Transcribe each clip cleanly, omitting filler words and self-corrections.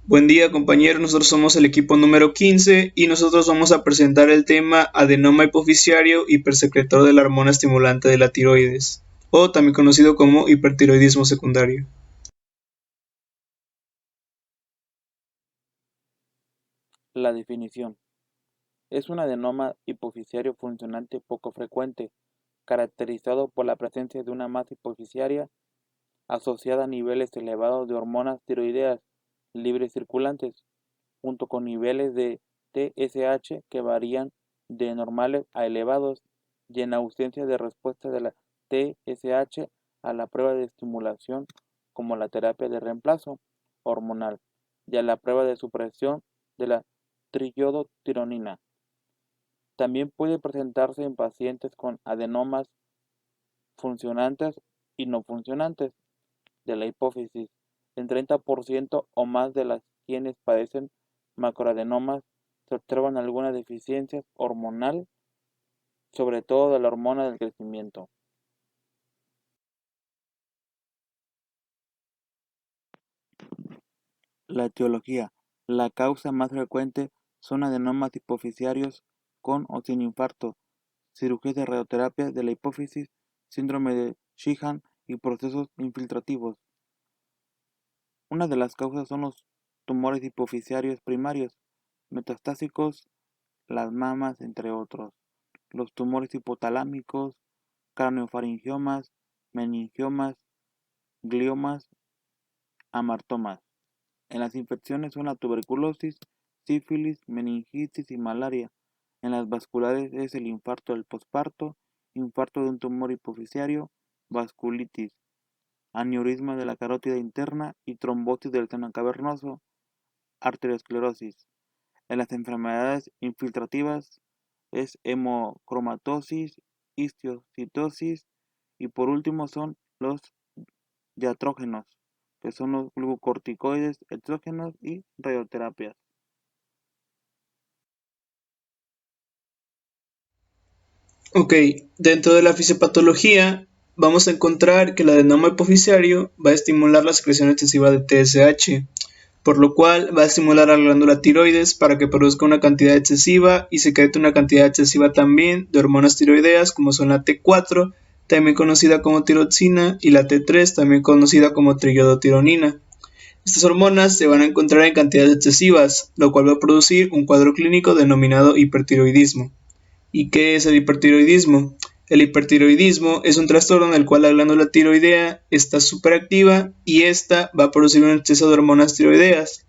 Buen día compañeros, nosotros somos el equipo número 15 y nosotros vamos a presentar el tema adenoma hipoficiario hipersecretor de la hormona estimulante de la tiroides, o también conocido como hipertiroidismo secundario. La definición es un adenoma hipoficiario funcionante poco frecuente, caracterizado por la presencia de una masa hipoficiaria asociada a niveles elevados de hormonas tiroideas libres circulantes, junto con niveles de TSH que varían de normales a elevados y en ausencia de respuesta de la TSH a la prueba de estimulación como la terapia de reemplazo hormonal y a la prueba de supresión de la triiodotironina. También puede presentarse en pacientes con adenomas funcionantes y no funcionantes de la hipófisis. En 30% o más de las quienes padecen macroadenomas se observan alguna deficiencia hormonal, sobre todo de la hormona del crecimiento. La etiología. La causa más frecuente son adenomas hipoficiarios con o sin infarto, cirugía de radioterapia de la hipófisis, síndrome de Sheehan y procesos infiltrativos. Una de las causas son los tumores hipoficiarios primarios, metastásicos, las mamas, entre otros. Los tumores hipotalámicos, craneofaringiomas, meningiomas, gliomas, amartomas. En las infecciones son la tuberculosis, sífilis, meningitis y malaria. En las vasculares es el infarto del posparto, infarto de un tumor hipoficiario, vasculitis, aneurisma de la carótida interna y trombosis del seno cavernoso, arteriosclerosis. En las enfermedades infiltrativas es hemocromatosis, histiocytosis y por último son los diatrógenos, que son los glucocorticoides exógenos y radioterapias. Ok, dentro de la fisiopatología vamos a encontrar que el adenoma hipoficiario va a estimular la secreción excesiva de TSH, por lo cual va a estimular a la glándula tiroides para que produzca una cantidad excesiva y secrete una cantidad excesiva también de hormonas tiroideas como son la T4, también conocida como tiroxina, y la T3, también conocida como triiodotironina. Estas hormonas se van a encontrar en cantidades excesivas, lo cual va a producir un cuadro clínico denominado hipertiroidismo. ¿Y qué es el hipertiroidismo? El hipertiroidismo es un trastorno en el cual la glándula tiroidea está superactiva y esta va a producir un exceso de hormonas tiroideas.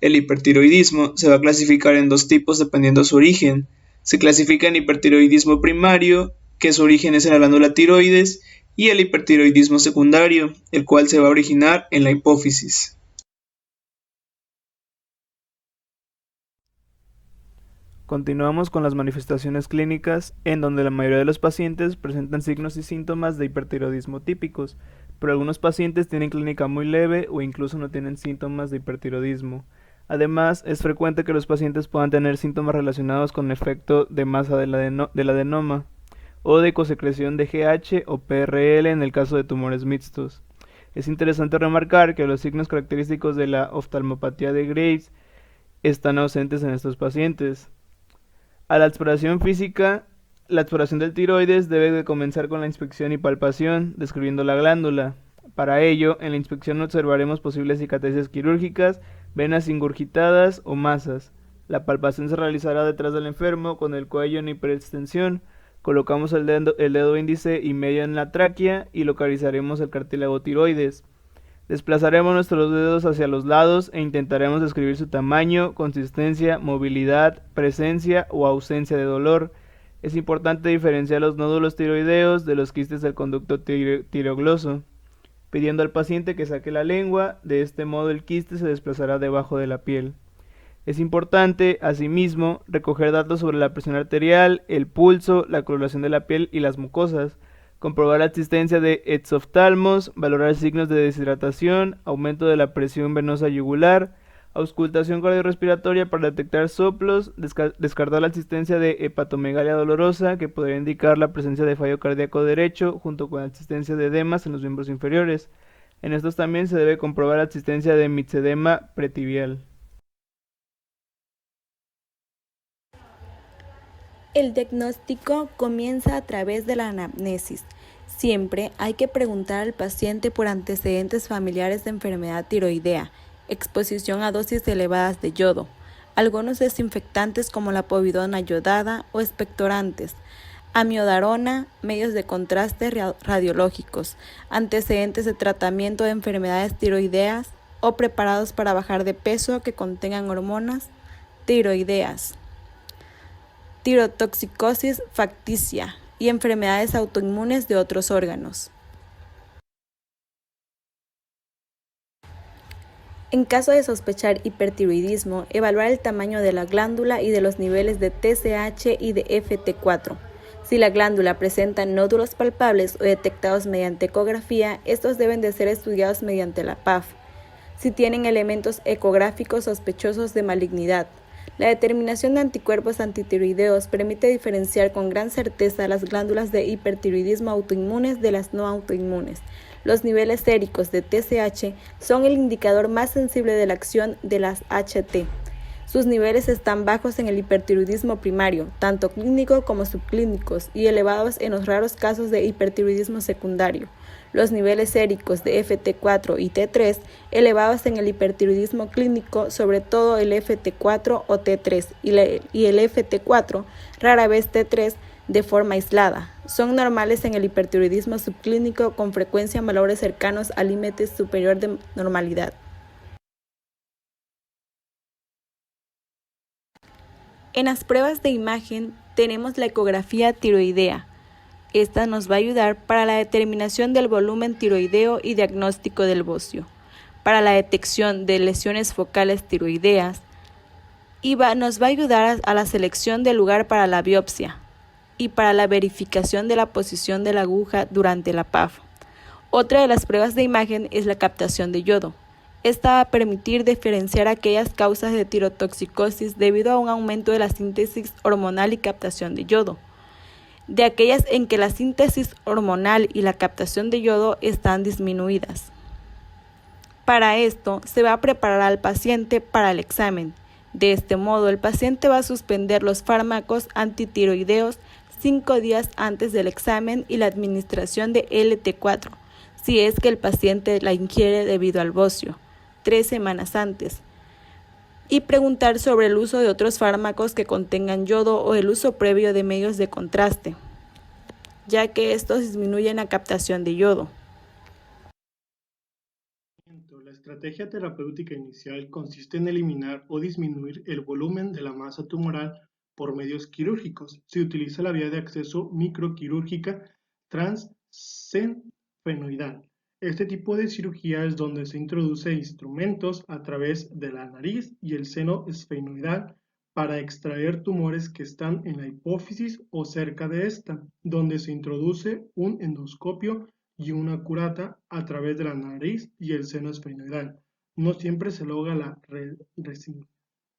El hipertiroidismo se va a clasificar en dos tipos dependiendo de su origen. Se clasifica en hipertiroidismo primario, que su origen es en la glándula tiroides, y el hipertiroidismo secundario, el cual se va a originar en la hipófisis. Continuamos con las manifestaciones clínicas, en donde la mayoría de los pacientes presentan signos y síntomas de hipertiroidismo típicos, pero algunos pacientes tienen clínica muy leve o incluso no tienen síntomas de hipertiroidismo. Además, es frecuente que los pacientes puedan tener síntomas relacionados con efecto de masa del adenoma o de cosecreción de GH o PRL en el caso de tumores mixtos. Es interesante remarcar que los signos característicos de la oftalmopatía de Graves están ausentes en estos pacientes. A la exploración física, la exploración del tiroides debe de comenzar con la inspección y palpación, describiendo la glándula. Para ello, en la inspección observaremos posibles cicatrices quirúrgicas, venas ingurgitadas o masas. La palpación se realizará detrás del enfermo con el cuello en hiperextensión. Colocamos el dedo índice y medio en la tráquea y localizaremos el cartílago tiroides. Desplazaremos nuestros dedos hacia los lados e intentaremos describir su tamaño, consistencia, movilidad, presencia o ausencia de dolor. Es importante diferenciar los nódulos tiroideos de los quistes del conducto tireogloso, pidiendo al paciente que saque la lengua. De este modo el quiste se desplazará debajo de la piel. Es importante, asimismo, recoger datos sobre la presión arterial, el pulso, la coloración de la piel y las mucosas, comprobar la existencia de exoftalmos, valorar signos de deshidratación, aumento de la presión venosa yugular, auscultación cardiorrespiratoria para detectar soplos, descartar la existencia de hepatomegalia dolorosa, que podría indicar la presencia de fallo cardíaco derecho, junto con la existencia de edemas en los miembros inferiores. En estos también se debe comprobar la existencia de mixedema pretibial. El diagnóstico comienza a través de la anamnesis. Siempre hay que preguntar al paciente por antecedentes familiares de enfermedad tiroidea, exposición a dosis elevadas de yodo, algunos desinfectantes como la povidona yodada o expectorantes, amiodarona, medios de contraste radiológicos, antecedentes de tratamiento de enfermedades tiroideas o preparados para bajar de peso que contengan hormonas tiroideas, tirotoxicosis facticia y enfermedades autoinmunes de otros órganos. En caso de sospechar hipertiroidismo, evaluar el tamaño de la glándula y de los niveles de TSH y de FT4. Si la glándula presenta nódulos palpables o detectados mediante ecografía, estos deben de ser estudiados mediante la PAF. Si tienen elementos ecográficos sospechosos de malignidad. La determinación de anticuerpos antitiroideos permite diferenciar con gran certeza las glándulas de hipertiroidismo autoinmunes de las no autoinmunes. Los niveles séricos de TSH son el indicador más sensible de la acción de las HT. Sus niveles están bajos en el hipertiroidismo primario, tanto clínico como subclínicos, y elevados en los raros casos de hipertiroidismo secundario. Los niveles séricos de FT4 y T3 elevados en el hipertiroidismo clínico, sobre todo el FT4 o T3 y el FT4, rara vez T3, de forma aislada. Son normales en el hipertiroidismo subclínico con frecuencia en valores cercanos al límite superior de normalidad. En las pruebas de imagen tenemos la ecografía tiroidea. Esta nos va a ayudar para la determinación del volumen tiroideo y diagnóstico del bocio, para la detección de lesiones focales tiroideas y nos va a ayudar a la selección del lugar para la biopsia y para la verificación de la posición de la aguja durante la PAF. Otra de las pruebas de imagen es la captación de yodo. Esta va a permitir diferenciar aquellas causas de tirotoxicosis debido a un aumento de la síntesis hormonal y captación de yodo, de aquellas en que la síntesis hormonal y la captación de yodo están disminuidas. Para esto, se va a preparar al paciente para el examen. De este modo, el paciente va a suspender los fármacos antitiroideos 5 días antes del examen y la administración de LT4, si es que el paciente la ingiere debido al bocio, 3 semanas antes, y preguntar sobre el uso de otros fármacos que contengan yodo o el uso previo de medios de contraste, ya que estos disminuyen la captación de yodo. La estrategia terapéutica inicial consiste en eliminar o disminuir el volumen de la masa tumoral por medios quirúrgicos. Se utiliza la vía de acceso microquirúrgica transesfenoidal. Este tipo de cirugía es donde se introduce instrumentos a través de la nariz y el seno esfenoidal para extraer tumores que están en la hipófisis o cerca de esta, donde se introduce un endoscopio y una curata a través de la nariz y el seno esfenoidal. No siempre se logra la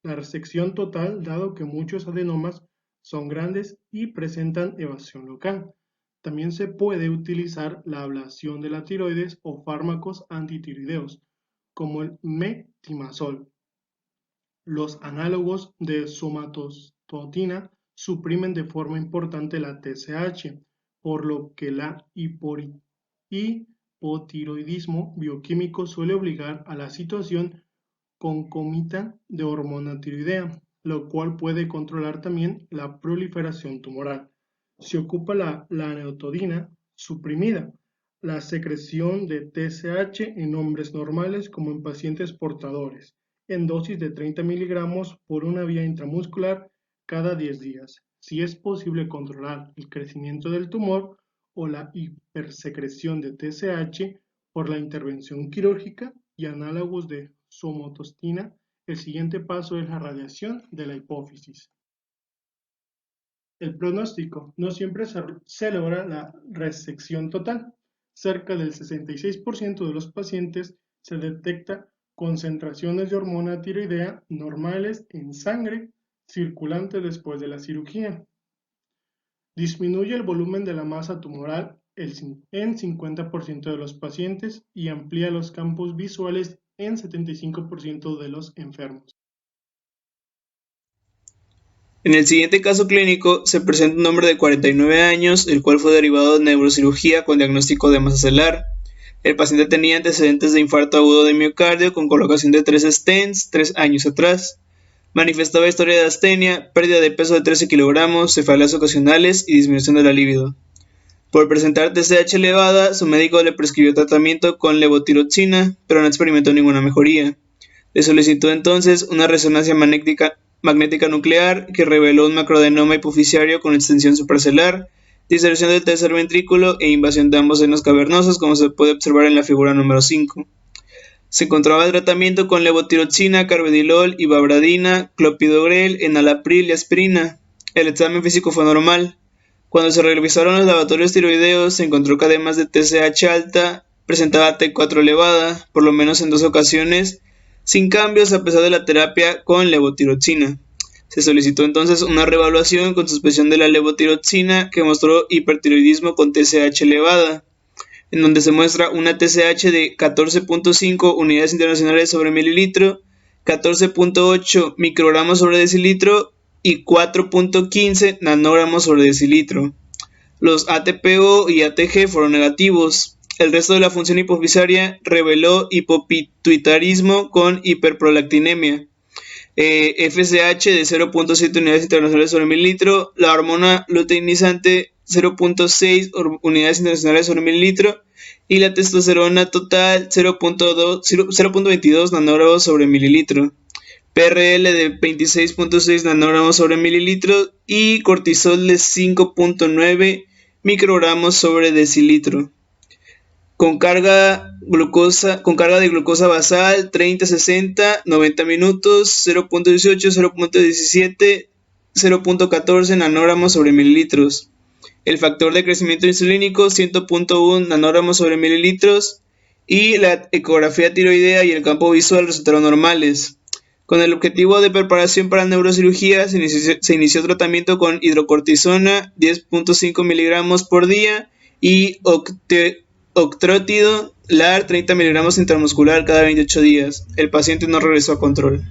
resección total, dado que muchos adenomas son grandes y presentan evasión local. También se puede utilizar la ablación de la tiroides o fármacos antitiroideos, como el metimazol. Los análogos de somatostatina suprimen de forma importante la TSH, por lo que la hipotiroidismo bioquímico suele obligar a la situación concomitante de hormona tiroidea, lo cual puede controlar también la proliferación tumoral. Se ocupa la neotodina suprimida, la secreción de TSH en hombres normales como en pacientes portadores, en dosis de 30 miligramos por una vía intramuscular cada 10 días. Si es posible controlar el crecimiento del tumor o la hipersecreción de TSH por la intervención quirúrgica y análogos de somatostatina, el siguiente paso es la radiación de la hipófisis. El pronóstico: no siempre se logra la resección total. Cerca del 66% de los pacientes se detecta concentraciones de hormona tiroidea normales en sangre circulante después de la cirugía. Disminuye el volumen de la masa tumoral en 50% de los pacientes y amplía los campos visuales en 75% de los enfermos. En el siguiente caso clínico se presenta un hombre de 49 años, el cual fue derivado de neurocirugía con diagnóstico de masa celular. El paciente tenía antecedentes de infarto agudo de miocardio con colocación de 3 stents 3 años atrás. Manifestaba historia de astenia, pérdida de peso de 13 kilogramos, cefaleas ocasionales y disminución de la libido. Por presentar TSH elevada, su médico le prescribió tratamiento con levotiroxina, pero no experimentó ninguna mejoría. Le solicitó entonces una resonancia magnética nuclear que reveló un macroadenoma hipoficiario con extensión supracelular, diserción del tercer ventrículo e invasión de ambos senos cavernosos, como se puede observar en la figura número 5. Se encontraba el tratamiento con levotiroxina, carvedilol, ibabradina, clopidogrel, enalapril y aspirina. El examen físico fue normal. Cuando se revisaron los lavatorios tiroideos, se encontró que además de TSH alta, presentaba T4 elevada, por lo menos en 2 ocasiones, sin cambios a pesar de la terapia con levotiroxina. Se solicitó entonces una reevaluación con suspensión de la levotiroxina que mostró hipertiroidismo con TSH elevada, en donde se muestra una TSH de 14.5 unidades internacionales sobre mililitro, 14.8 microgramos sobre decilitro y 4.15 nanogramos sobre decilitro. Los ATPO y ATG fueron negativos. El resto de la función hipoficiaria reveló hipopituitarismo con hiperprolactinemia. FSH de 0.7 unidades internacionales sobre mililitro, la hormona luteinizante 0.6 unidades internacionales sobre mililitro y la testosterona total 0.22 nanogramos sobre mililitro. PRL de 26.6 nanogramos sobre mililitro y cortisol de 5.9 microgramos sobre decilitro. Con carga de glucosa basal 30-60, 90 minutos, 0.18, 0.17, 0.14 nanogramos sobre mililitros. El factor de crecimiento insulínico 100.1 nanogramos sobre mililitros y la ecografía tiroidea y el campo visual resultaron normales. Con el objetivo de preparación para neurocirugía se inició tratamiento con hidrocortisona 10.5 miligramos por día y octrótido LAR 30 miligramos intramuscular cada 28 días. El paciente no regresó a control.